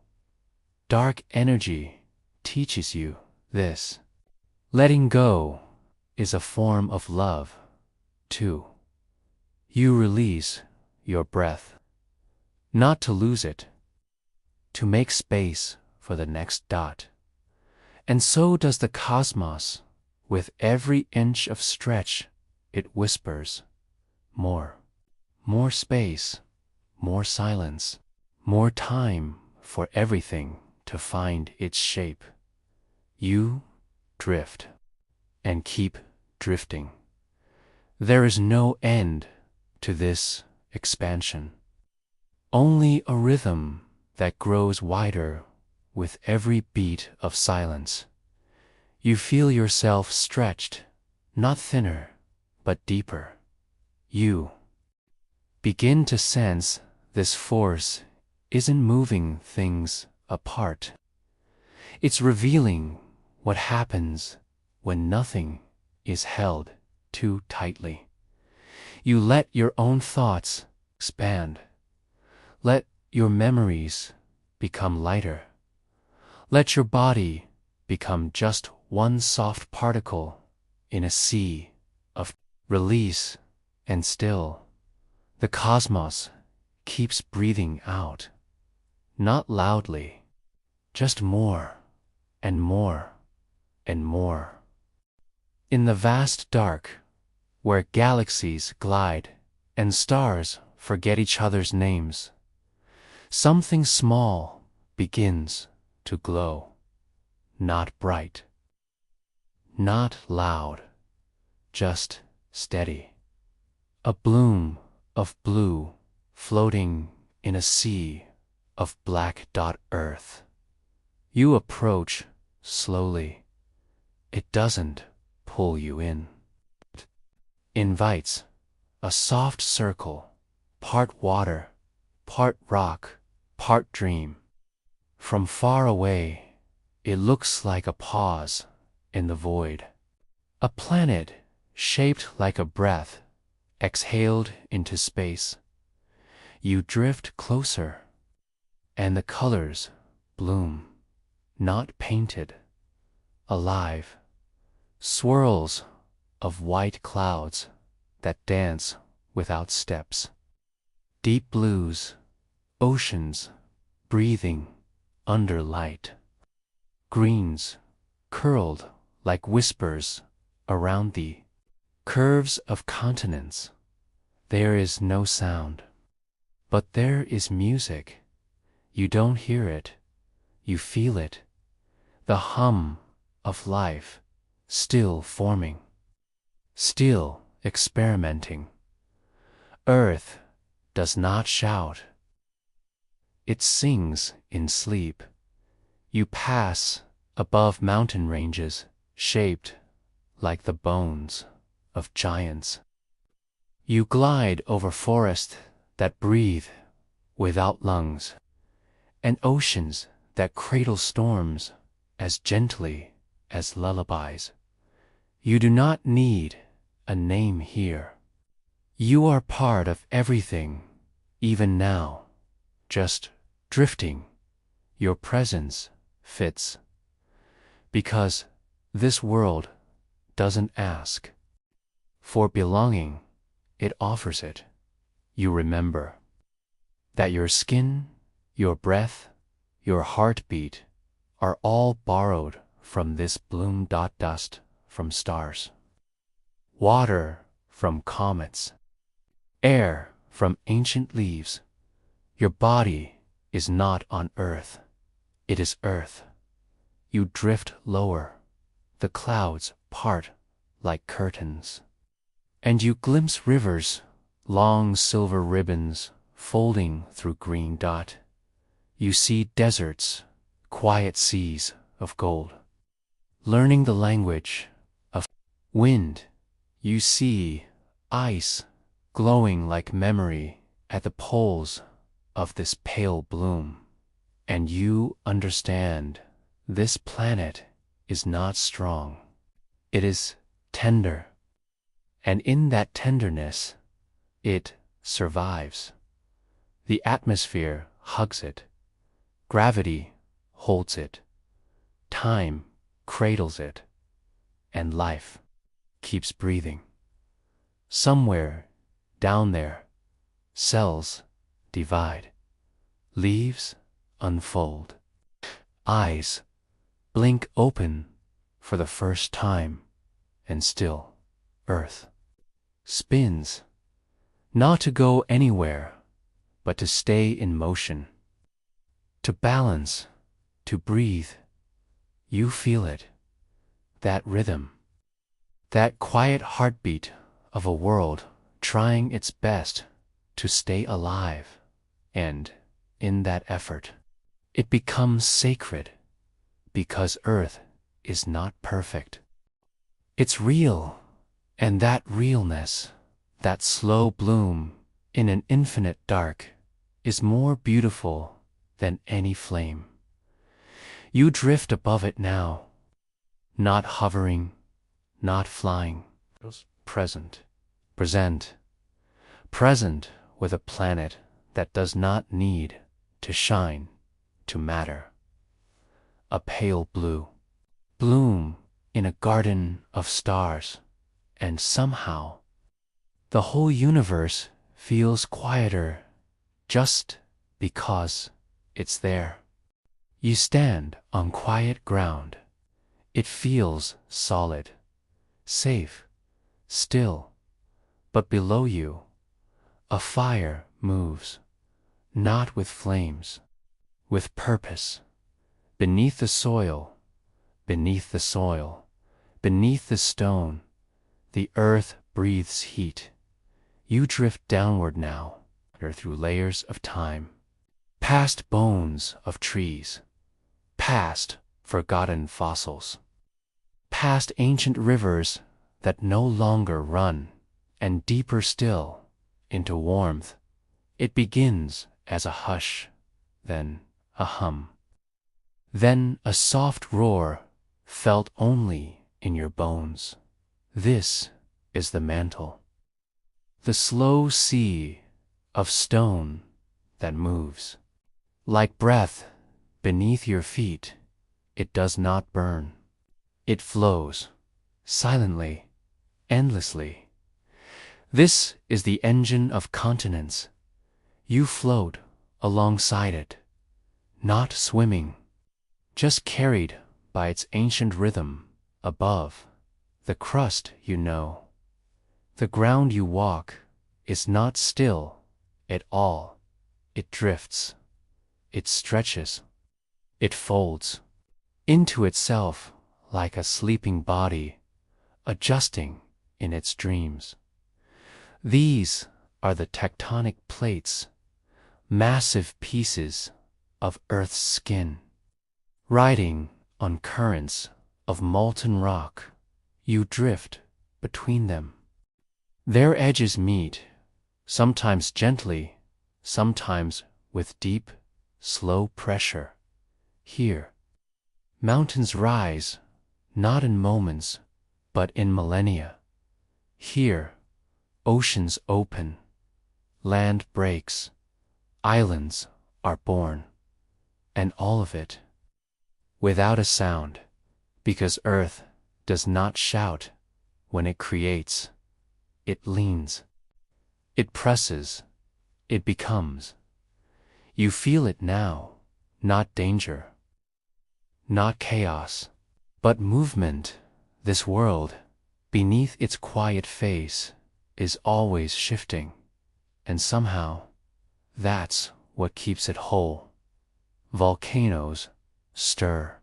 Speaker 1: Dark energy teaches you this. Letting go is a form of love, too. You release your breath, not to lose it, to make space for the next dot. And so does the cosmos. With every inch of stretch, it whispers, more space, more silence, more time for everything to find its shape. You drift and keep drifting. There is no end to this expansion, only a rhythm that grows wider with every beat of silence. You feel yourself stretched, not thinner, but deeper. You begin to sense this force isn't moving things apart. It's revealing what happens when nothing is held too tightly. You let your own thoughts expand. Let your memories become lighter. Let your body become just one soft particle in a sea of release, and still, the cosmos keeps breathing out, not loudly, just more and more and more. In the vast dark, where galaxies glide and stars forget each other's names, something small begins to glow, not bright, not loud, just steady. A bloom of blue floating in a sea of black dot earth. You approach slowly. It doesn't pull you in. It invites a soft circle, part water, part rock, part dream. From far away, it looks like a pause in the void. A planet shaped like a breath, exhaled into space. You drift closer, and the colors bloom, not painted, alive, swirls of white clouds that dance without steps. Deep blues, oceans breathing under light. Greens curled like whispers around thee. Curves of continents. There is no sound. But there is music. You don't hear it. You feel it. The hum of life still forming. Still experimenting. Earth does not shout. It sings in sleep. You pass above mountain ranges shaped like the bones of giants. You glide over forests that breathe without lungs, and oceans that cradle storms as gently as lullabies. You do not need a name here. You are part of everything, even now, just drifting. Your presence fits, because this world doesn't ask for belonging, it offers it. You remember that your skin, your breath, your heartbeat are all borrowed from this bloom. Dust from stars, water from comets, air from ancient leaves. Your body is not on earth, it is earth. You drift lower, the clouds part like curtains, and you glimpse rivers, long silver ribbons folding through green dot. You see deserts, quiet seas of gold. Learning the language of wind, you see ice glowing like memory at the poles of this pale bloom. And you understand this planet is not strong. It is tender. And in that tenderness, it survives. The atmosphere hugs it. Gravity holds it. Time cradles it. And life keeps breathing. Somewhere down there, cells divide. Leaves unfold. Eyes blink open for the first time, and still Earth spins, not to go anywhere, but to stay in motion, to balance, to breathe. You feel it, that rhythm, that quiet heartbeat of a world trying its best to stay alive, and in that effort, it becomes sacred, because Earth is not perfect. It's real, and that realness, that slow bloom in an infinite dark, is more beautiful than any flame. You drift above it now, not hovering, not flying, present, present with a planet that does not need to shine, to matter. A pale blue, bloom in a garden of stars, and somehow the whole universe feels quieter just because it's there. You stand on quiet ground. It feels solid, safe, still, but below you, a fire moves, not with flames, with purpose. Beneath the soil, beneath the soil, beneath the stone, the earth breathes heat. You drift downward now, through layers of time. past bones of trees, past forgotten fossils, past ancient rivers that no longer run, and deeper still into warmth. It begins as a hush, then a hum, then a soft roar felt only in your bones. This is the mantle, the slow sea of stone that moves. Like breath beneath your feet, it does not burn. It flows, silently, endlessly. This is the engine of continents. You float alongside it, not swimming, just carried by its ancient rhythm above. The crust, you know, the ground you walk, is not still at all. It drifts, it stretches, it folds into itself like a sleeping body, adjusting in its dreams. These are the tectonic plates, massive pieces of Earth's skin, riding on currents of molten rock. You drift between them. Their edges meet, sometimes gently, sometimes with deep, slow pressure. Here, mountains rise, not in moments, but in millennia. Here, oceans open, land breaks, islands are born, and all of it without a sound, because Earth does not shout when it creates. It leans, it presses, it becomes. You feel it now, not danger, not chaos, but movement. This world, beneath its quiet face, is always shifting, and somehow, that's what keeps it whole. Volcanoes stir,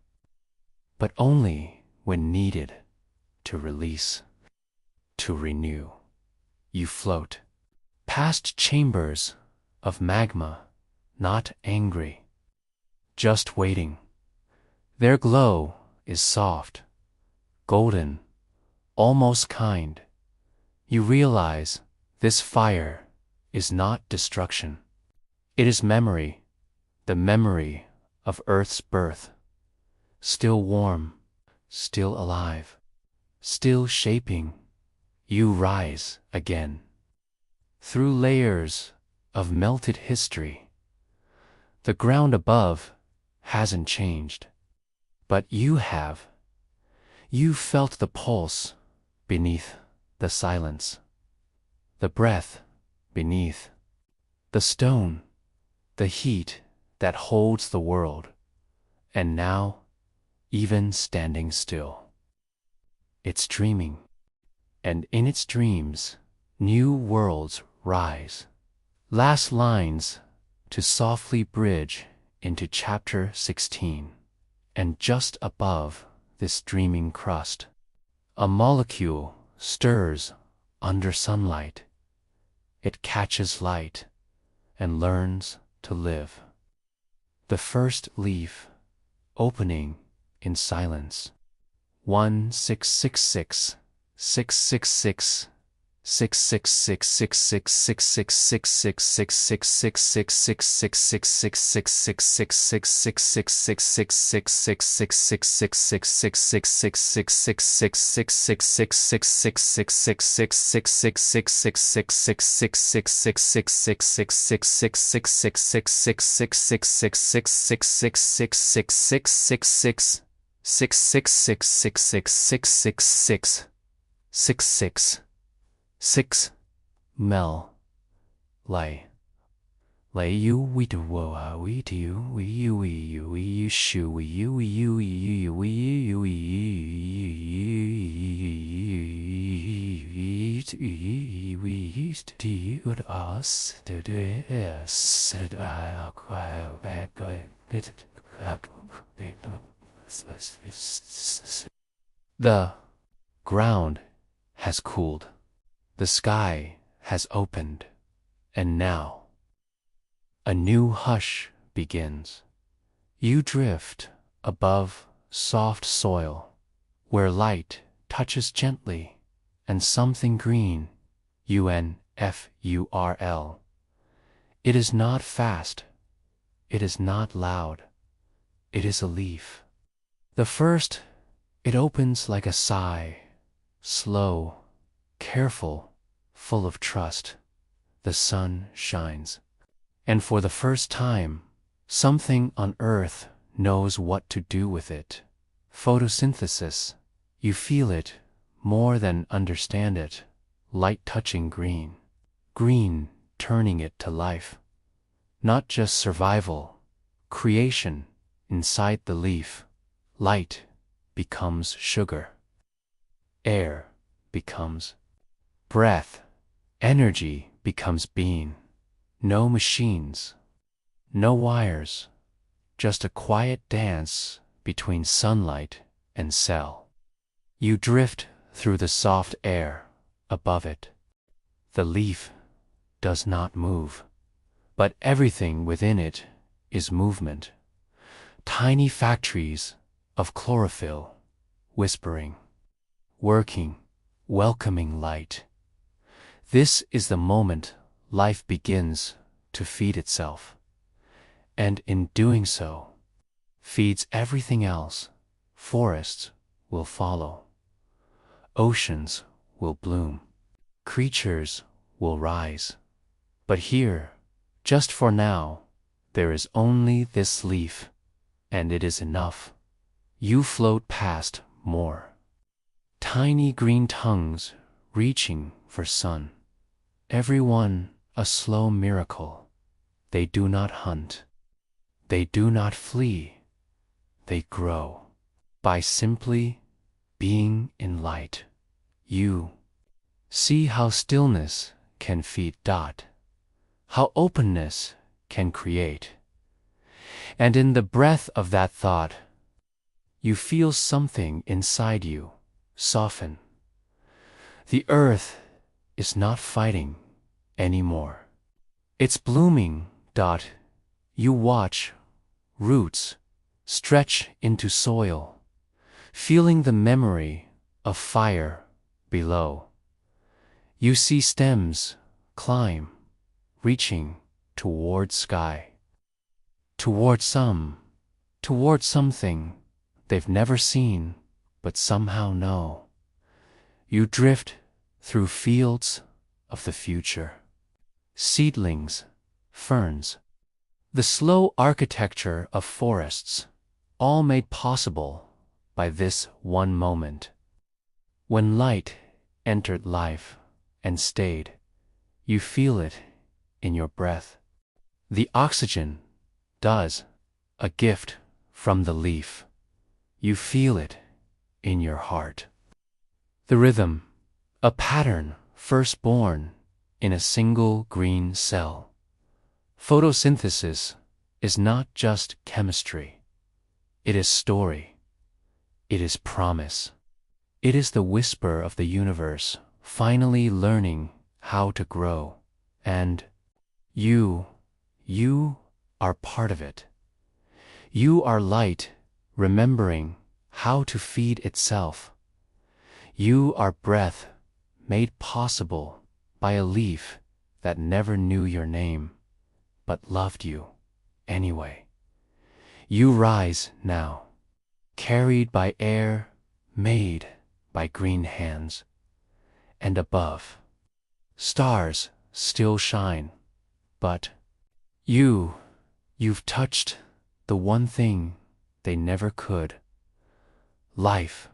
Speaker 1: but only when needed to release, to renew. You float past chambers of magma, not angry, just waiting. Their glow is soft, golden, almost kind. You realize this fire is not destruction. It is memory, the memory of Earth's birth, still warm, still alive, still shaping. You rise again, through layers of melted history. The ground above hasn't changed, but you have. You felt the pulse beneath the silence, the breath beneath the stone, the heat that holds the world, and now, even standing still, it's dreaming. And in its dreams, new worlds rise. Last lines to softly bridge into chapter 16. And just above this dreaming crust, a molecule stirs under sunlight. It catches light and learns to live. The first leaf opening in silence. 1666 666 6 Mel lay you we do we do you shoe we used to you us to do said the ground has cooled. The sky has opened, and now a new hush begins. You drift above soft soil, where light touches gently, and something green, UNFURL. It is not fast, it is not loud, it is a leaf. The first, it opens like a sigh, slow, careful, full of trust. The sun shines. And for the first time, something on earth knows what to do with it. Photosynthesis. You feel it more than understand it. Light touching green. Green turning it to life. Not just survival, creation inside the leaf. Light becomes sugar. Air becomes breath. Energy becomes being. No machines, no wires, just a quiet dance between sunlight and cell. You drift through the soft air above it. The leaf does not move, but everything within it is movement. Tiny factories of chlorophyll, whispering, working, welcoming light. This is the moment life begins to feed itself, and in doing so, feeds everything else. Forests will follow, oceans will bloom, creatures will rise. But here, just for now, there is only this leaf, and it is enough. You float past more. Tiny green tongues reaching for sun. Every one a slow miracle. They do not hunt. They do not flee. They grow. By simply being in light. You see how stillness can feed dot. How openness can create. And in the breath of that thought, you feel something inside you soften. The earth is not fighting anymore. It's blooming. You watch roots stretch into soil, feeling the memory of fire below. You see stems climb, reaching toward sky, toward something they've never seen but somehow know. You drift through fields of the future. Seedlings, ferns, the slow architecture of forests, all made possible by this one moment. When light entered life and stayed, you feel it in your breath. The oxygen does, a gift from the leaf. You feel it in your heart. The rhythm, a pattern first born in a single green cell. Photosynthesis is not just chemistry. It is story. It is promise. It is the whisper of the universe finally learning how to grow. And you are part of it. You are light remembering how to feed itself. You are breath made possible by a leaf that never knew your name, but loved you anyway. You rise now, carried by air made by green hands, and above, stars still shine, but you've touched the one thing they never could. Life